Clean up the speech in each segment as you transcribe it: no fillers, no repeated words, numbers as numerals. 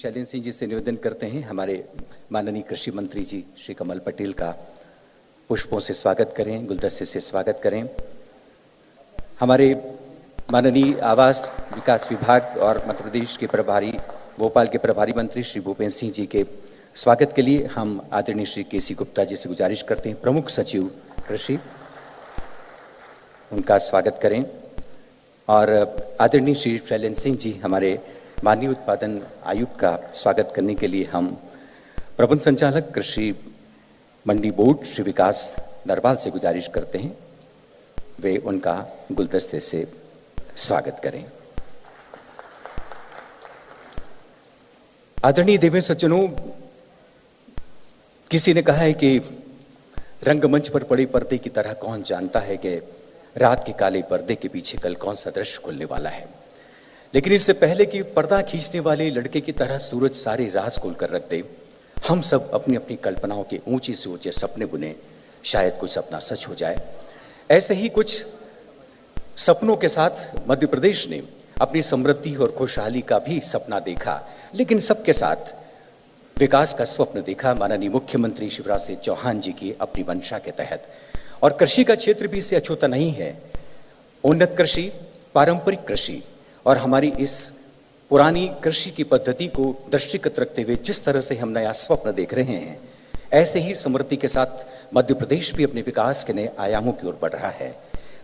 शैलेंद्र सिंह जी से निवेदन करते हैं हमारे माननीय कृषि मंत्री जी श्री कमल पटेल का पुष्पों से स्वागत करें, गुलदस्ते से स्वागत करें। हमारे माननीय आवास विकास विभाग और मध्य प्रदेश के प्रभारी भोपाल के प्रभारी मंत्री श्री भूपेंद्र सिंह जी के स्वागत के लिए हम आदरणीय श्री केसी गुप्ता जी से गुजारिश करते हैं, प्रमुख सचिव कृषि, उनका स्वागत करें। और आदरणीय श्री शैलेंद्र सिंह जी हमारे माननीय उत्पादन आयुक्त का स्वागत करने के लिए हम प्रबंध संचालक कृषि मंडी बोर्ड श्री विकास नरवाल से गुजारिश करते हैं, वे उनका गुलदस्ते से स्वागत करें। आदरणीय देवेंद्र सज्जनों, किसी ने कहा है कि रंगमंच पर पड़े पर्दे की तरह कौन जानता है कि रात के काले पर्दे के पीछे कल कौन सा दृश्य खुलने वाला है। लेकिन इससे पहले कि पर्दा खींचने वाले लड़के की तरह सूरज सारे राज खोल कर रख दे, हम सब अपनी अपनी कल्पनाओं के ऊंचे से ऊंचे सपने बुने, शायद कुछ सपना सच हो जाए। ऐसे ही कुछ सपनों के साथ मध्य प्रदेश ने अपनी समृद्धि और खुशहाली का भी सपना देखा, लेकिन सबके साथ विकास का स्वप्न देखा माननीय मुख्यमंत्री शिवराज सिंह चौहान जी की अपनी मंशा के तहत। और कृषि का क्षेत्र भी इससे अछूता नहीं है। उन्नत कृषि, पारंपरिक कृषि और हमारी इस पुरानी कृषि की पद्धति को दृष्टिगत रखते हुए जिस तरह से हम नया स्वप्न देख रहे हैं, ऐसे ही समृद्धि के साथ मध्य प्रदेश भी अपने विकास के नए आयामों की ओर बढ़ रहा है।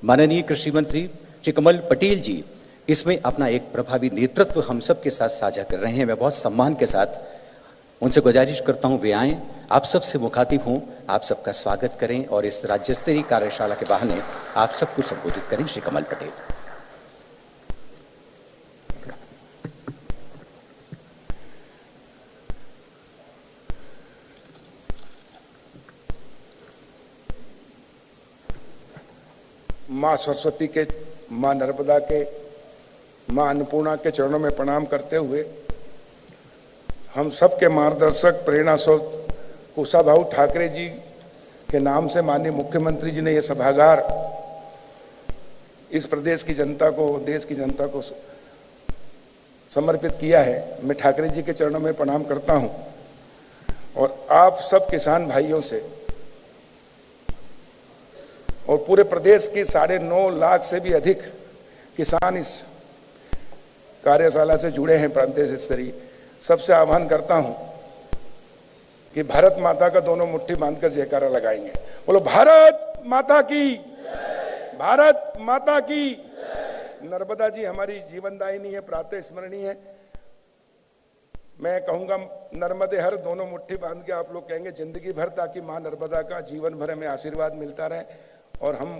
माननीय कृषि मंत्री श्री कमल पटेल जी इसमें अपना एक प्रभावी नेतृत्व हम सब के साथ साझा कर रहे हैं। मैं बहुत सम्मान के साथ उनसे गुजारिश करता हूं वे आएं, आप सबसे मुखातिब हों, आप सबका स्वागत करें और इस राज्य स्तरीय कार्यशाला के बहाने आप सबको संबोधित करें। श्री कमल पटेल। माँ सरस्वती के, माँ नर्मदा के, माँ अन्नपूर्णा के चरणों में प्रणाम करते हुए हम सबके मार्गदर्शक प्रेरणा स्रोत कुशाभाऊ ठाकरे जी के नाम से माननीय मुख्यमंत्री जी ने यह सभागार इस प्रदेश की जनता को, देश की जनता को समर्पित किया है। मैं ठाकरे जी के चरणों में प्रणाम करता हूं और आप सब किसान भाइयों से और पूरे प्रदेश के 9.5 लाख से भी अधिक किसान इस कार्यशाला से जुड़े हैं प्रांतीय स्तरीय, सबसे आह्वान करता हूं कि भारत माता का दोनों मुट्ठी बांधकर जयकारा लगाएंगे। बोलो भारत माता की, भारत माता की। नर्मदा जी हमारी जीवनदायिनी है, प्रातः स्मरणीय है। मैं कहूंगा नर्मदे हर, दोनों मुट्ठी बांध के आप लोग कहेंगे जिंदगी भर, ताकि मां नर्मदा का जीवन भर में आशीर्वाद मिलता रहे और हम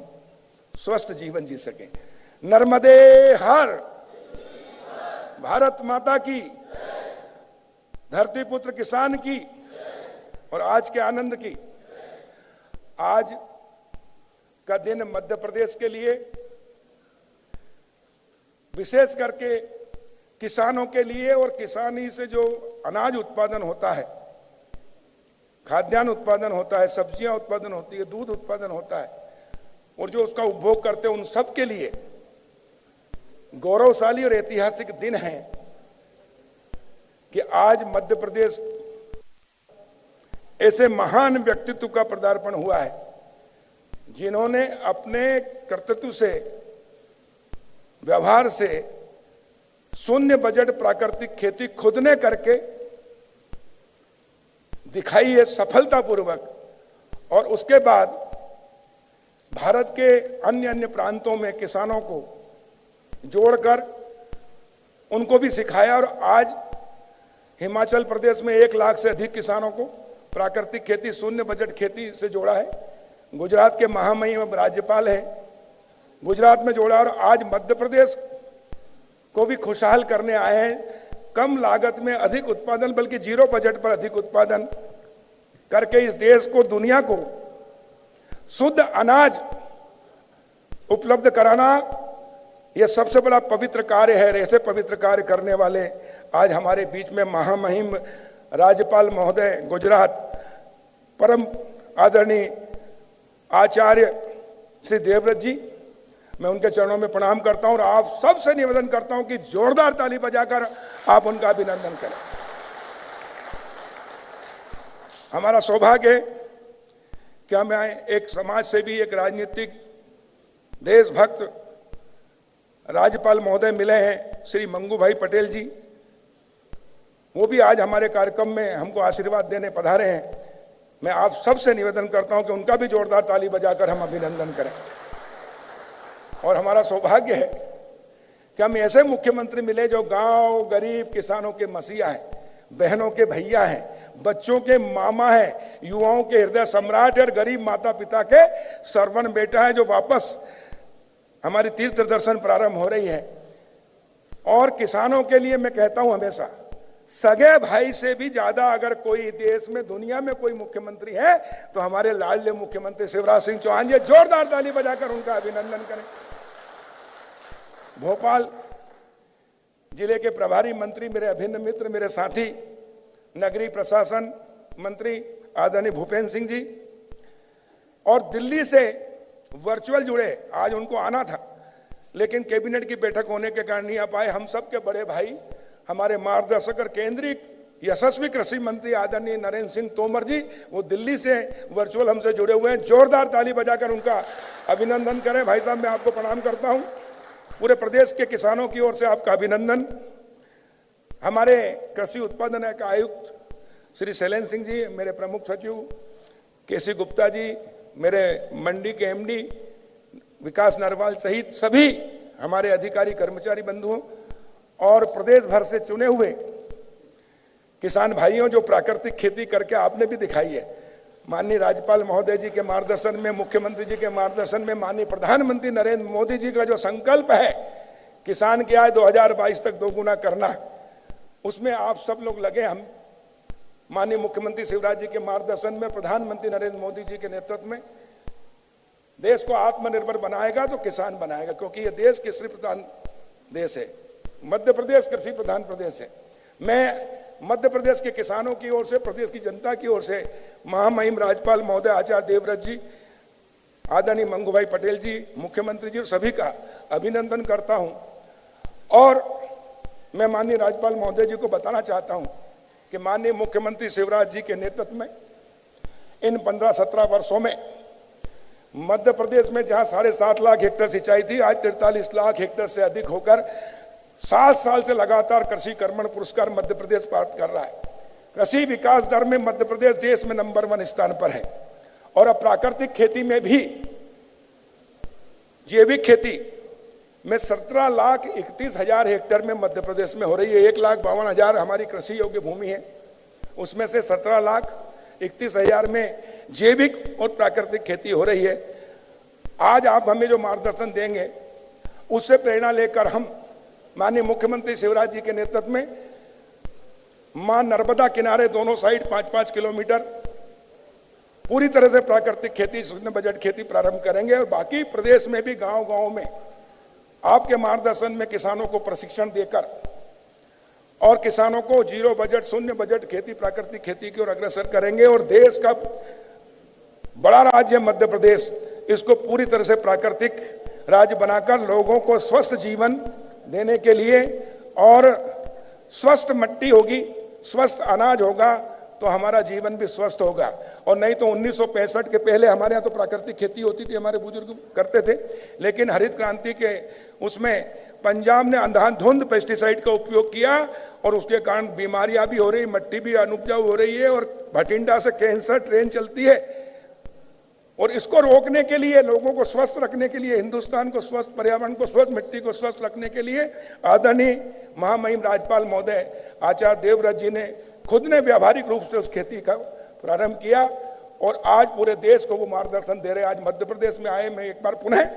स्वस्थ जीवन जी सकें। नर्मदे हर, भारत माता की, धरती पुत्र किसान की और आज के आनंद की। आज का दिन मध्य प्रदेश के लिए, विशेष करके किसानों के लिए, और किसानी से जो अनाज उत्पादन होता है, खाद्यान्न उत्पादन होता है, सब्जियां उत्पादन होती है, दूध उत्पादन होता है, और जो उसका उपभोग करते हैं, उन सब के लिए गौरवशाली और ऐतिहासिक दिन है कि आज मध्य प्रदेश ऐसे महान व्यक्तित्व का पदार्पण हुआ है जिन्होंने अपने कर्तृत्व से, व्यवहार से शून्य बजट प्राकृतिक खेती खुद ने करके दिखाई है सफलतापूर्वक, और उसके बाद भारत के अन्य अन्य प्रांतों में किसानों को जोड़कर उनको भी सिखाया। और आज हिमाचल प्रदेश में 1 लाख से अधिक किसानों को प्राकृतिक खेती, शून्य बजट खेती से जोड़ा है। गुजरात के महामहिम राज्यपाल हैं, गुजरात में जोड़ा, और आज मध्य प्रदेश को भी खुशहाल करने आए हैं। कम लागत में अधिक उत्पादन, बल्कि 0 बजट पर अधिक उत्पादन करके इस देश को, दुनिया को शुद्ध अनाज उपलब्ध कराना, यह सबसे बड़ा पवित्र कार्य है। ऐसे पवित्र कार्य करने वाले आज हमारे बीच में महामहिम राज्यपाल महोदय गुजरात, परम आदरणीय आचार्य श्री देवव्रत जी, मैं उनके चरणों में प्रणाम करता हूं और आप सबसे निवेदन करता हूं कि जोरदार ताली बजाकर आप उनका अभिनंदन करें। हमारा सौभाग्य है कि हमें एक समाज सेवी, एक राजनीतिक देशभक्त राज्यपाल महोदय मिले हैं, श्री मंगू भाई पटेल जी। वो भी आज हमारे कार्यक्रम में हमको आशीर्वाद देने पधारे हैं। मैं आप सबसे निवेदन करता हूं कि उनका भी जोरदार ताली बजाकर हम अभिनंदन करें। और हमारा सौभाग्य है कि हम ऐसे मुख्यमंत्री मिले जो गांव, गरीब, किसानों के मसीहा हैं, बहनों के भैया हैं, बच्चों के मामा हैं, युवाओं के हृदय सम्राट और गरीब माता पिता के सरवण बेटा है, जो वापस हमारी तीर्थ दर्शन प्रारंभ हो रही है। और किसानों के लिए मैं कहता हूं हमेशा, सगे भाई से भी ज्यादा अगर कोई देश में, दुनिया में कोई मुख्यमंत्री है तो हमारे लाडले मुख्यमंत्री शिवराज सिंह चौहान जी। जोरदार ताली बजाकर उनका अभिनंदन करें। भोपाल जिले के प्रभारी मंत्री, मेरे अभिन्न मित्र, मेरे साथी, नगरीय प्रशासन मंत्री आदरणीय भूपेंद्र सिंह जी, और दिल्ली से वर्चुअल जुड़े, आज उनको आना था लेकिन कैबिनेट की बैठक होने के कारण नहीं आ पाए, हम सबके बड़े भाई, हमारे मार्गदर्शक और केंद्रीय यशस्वी कृषि मंत्री आदरणीय नरेंद्र सिंह तोमर जी, वो दिल्ली से वर्चुअल हमसे जुड़े हुए हैं। जोरदार ताली बजाकर उनका अभिनंदन करें। भाई साहब, मैं आपको प्रणाम करता हूं। पूरे प्रदेश के किसानों की ओर से आपका अभिनंदन। हमारे कृषि उत्पादन आयुक्त श्री शैलेंद्र सिंह जी, मेरे प्रमुख सचिव केसी गुप्ता जी, मेरे मंडी के एमडी विकास नरवाल सहित सभी हमारे अधिकारी कर्मचारी बंधुओं और प्रदेश भर से चुने हुए किसान भाइयों, जो प्राकृतिक खेती करके आपने भी दिखाई है, माननीय राज्यपाल महोदय जी के मार्गदर्शन में, मुख्यमंत्री जी के मार्गदर्शन में, माननीय प्रधानमंत्री नरेंद्र मोदी जी का जो संकल्प है किसान की आय 2022 तक दोगुना करना, उसमें आप सब लोग लगे। हम माननीय मुख्यमंत्री शिवराज जी के मार्गदर्शन में, प्रधानमंत्री नरेंद्र मोदी जी के नेतृत्व में देश को आत्मनिर्भर बनाएगा तो किसान बनाएगा, क्योंकि यह देश कृषि प्रधान देश है। मध्य प्रदेश कृषि प्रधान प्रदेश है। मैं मध्य प्रदेश के किसानों की ओर से, प्रदेश की जनता की ओर से महामहिम राज्यपाल महोदय आचार्य देवव्रत जी, आदरणीय मंगू भाई पटेल जी, मुख्यमंत्री जी और सभी का अभिनंदन करता हूं। और मैं माननीय राज्यपाल महोदय जी को बताना चाहता हूं कि माननीय मुख्यमंत्री शिवराज जी के नेतृत्व में इन 15-17 वर्षों में मध्य प्रदेश में जहां 7.5 लाख हेक्टेयर सिंचाई थी, आज 43 लाख हेक्टेयर से अधिक होकर 7 साल से लगातार कृषि कर्मण पुरस्कार मध्य प्रदेश प्राप्त कर रहा है। कृषि विकास दर में मध्य प्रदेश देश में नंबर 1 स्थान पर है। और अब प्राकृतिक खेती में भी, जैविक खेती में 17,31,000 हेक्टेयर में मध्य प्रदेश में हो रही है। 1,52,000 हमारी कृषि योग्य भूमि है, उसमें से 17,31,000 में जैविक और प्राकृतिक खेती हो रही है। आज आप हमें जो मार्गदर्शन देंगे उससे प्रेरणा लेकर हम माननीय मुख्यमंत्री शिवराज जी के नेतृत्व में मां नर्मदा किनारे दोनों साइड 5-5 किलोमीटर पूरी तरह से प्राकृतिक खेती, शून्य बजट खेती प्रारंभ करेंगे। और बाकी प्रदेश में भी गांव-गांव में आपके मार्गदर्शन में किसानों को प्रशिक्षण देकर और किसानों को जीरो बजट, शून्य बजट खेती, प्राकृतिक खेती की ओर अग्रसर करेंगे। और देश का बड़ा राज्य मध्य प्रदेश, इसको पूरी तरह से प्राकृतिक राज्य बनाकर लोगों को स्वस्थ जीवन देने के लिए, और स्वस्थ मिट्टी होगी, स्वस्थ अनाज होगा तो हमारा जीवन भी स्वस्थ होगा। और नहीं तो 1965 के पहले हमारे यहाँ तो प्राकृतिक खेती होती थी, हमारे बुजुर्ग करते थे, लेकिन हरित क्रांति के उसमें पंजाब ने अंधाधुंध पेस्टिसाइड का उपयोग किया और उसके कारण बीमारियां भी हो रही, मिट्टी भी अनुपजाऊ हो रही है और भटिंडा से कैंसर ट्रेन चलती है। और इसको रोकने के लिए, लोगों को स्वस्थ रखने के लिए, हिंदुस्तान को स्वस्थ, पर्यावरण को स्वस्थ, मिट्टी को स्वस्थ रखने के लिए आदरणीय महामहिम राज्यपाल महोदय आचार्य देवव्रत जी ने खुद ने व्यावहारिक रूप से उस खेती का प्रारंभ किया और आज पूरे देश को वो मार्गदर्शन दे रहे हैं। आज मध्य प्रदेश में आए, मैं एक बार पुनः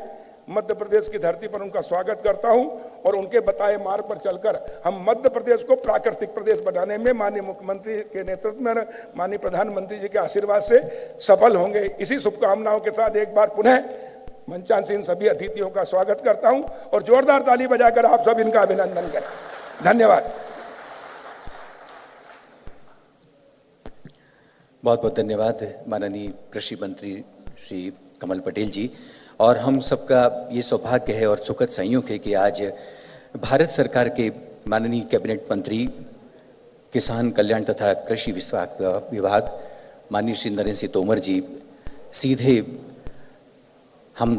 मध्य प्रदेश की धरती पर उनका स्वागत करता हूं और उनके बताए मार्ग पर चलकर हम मध्य प्रदेश को प्राकृतिक प्रदेश बनाने में माननीय मुख्यमंत्री के नेतृत्व में, माननीय प्रधानमंत्री जी के आशीर्वाद से सफल होंगे। इसी शुभकामनाओं के साथ एक बार पुनः मंचासीन सभी अतिथियों का स्वागत करता हूं और जोरदार ताली बजाकर आप सब इनका अभिनंदन करें। धन्यवाद। बहुत बहुत धन्यवाद माननीय कृषि मंत्री श्री कमल पटेल जी। और हम सबका ये सौभाग्य है और सुखद संयोग है कि आज भारत सरकार के माननीय कैबिनेट मंत्री, किसान कल्याण तथा कृषि विभाग माननीय श्री नरेंद्र सिंह तोमर जी सीधे हम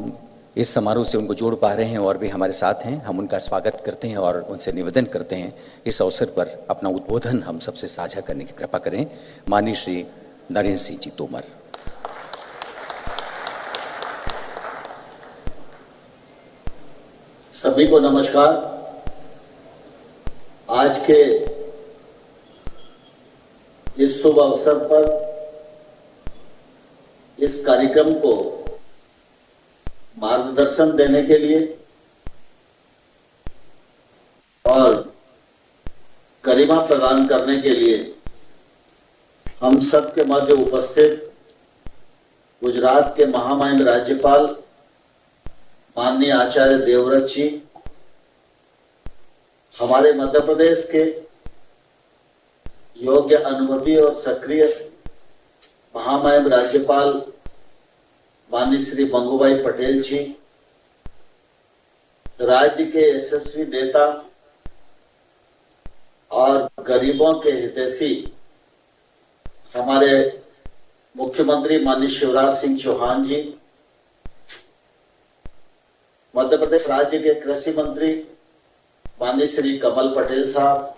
इस समारोह से उनको जोड़ पा रहे हैं और वे हमारे साथ हैं। हम उनका स्वागत करते हैं और उनसे निवेदन करते हैं इस अवसर पर अपना उद्बोधन हम सबसे साझा करने की कृपा करें। माननीय श्री नरेंद्र सिंह जी तोमर। सभी को नमस्कार। आज के इस शुभ अवसर पर इस कार्यक्रम को मार्गदर्शन देने के लिए और गरिमा प्रदान करने के लिए हम सब के मध्य उपस्थित गुजरात के महामहिम राज्यपाल माननीय आचार्य देवव्रत जी, हमारे मध्य प्रदेश के योग्य, अनुभवी और सक्रिय महामहिम राज्यपाल माननीय श्री मंगूभाई पटेल जी, राज्य के यशस्वी नेता और गरीबों के हितैषी हमारे मुख्यमंत्री माननीय शिवराज सिंह चौहान जी, मध्य प्रदेश राज्य के कृषि मंत्री माननीय श्री कमल पटेल साहब,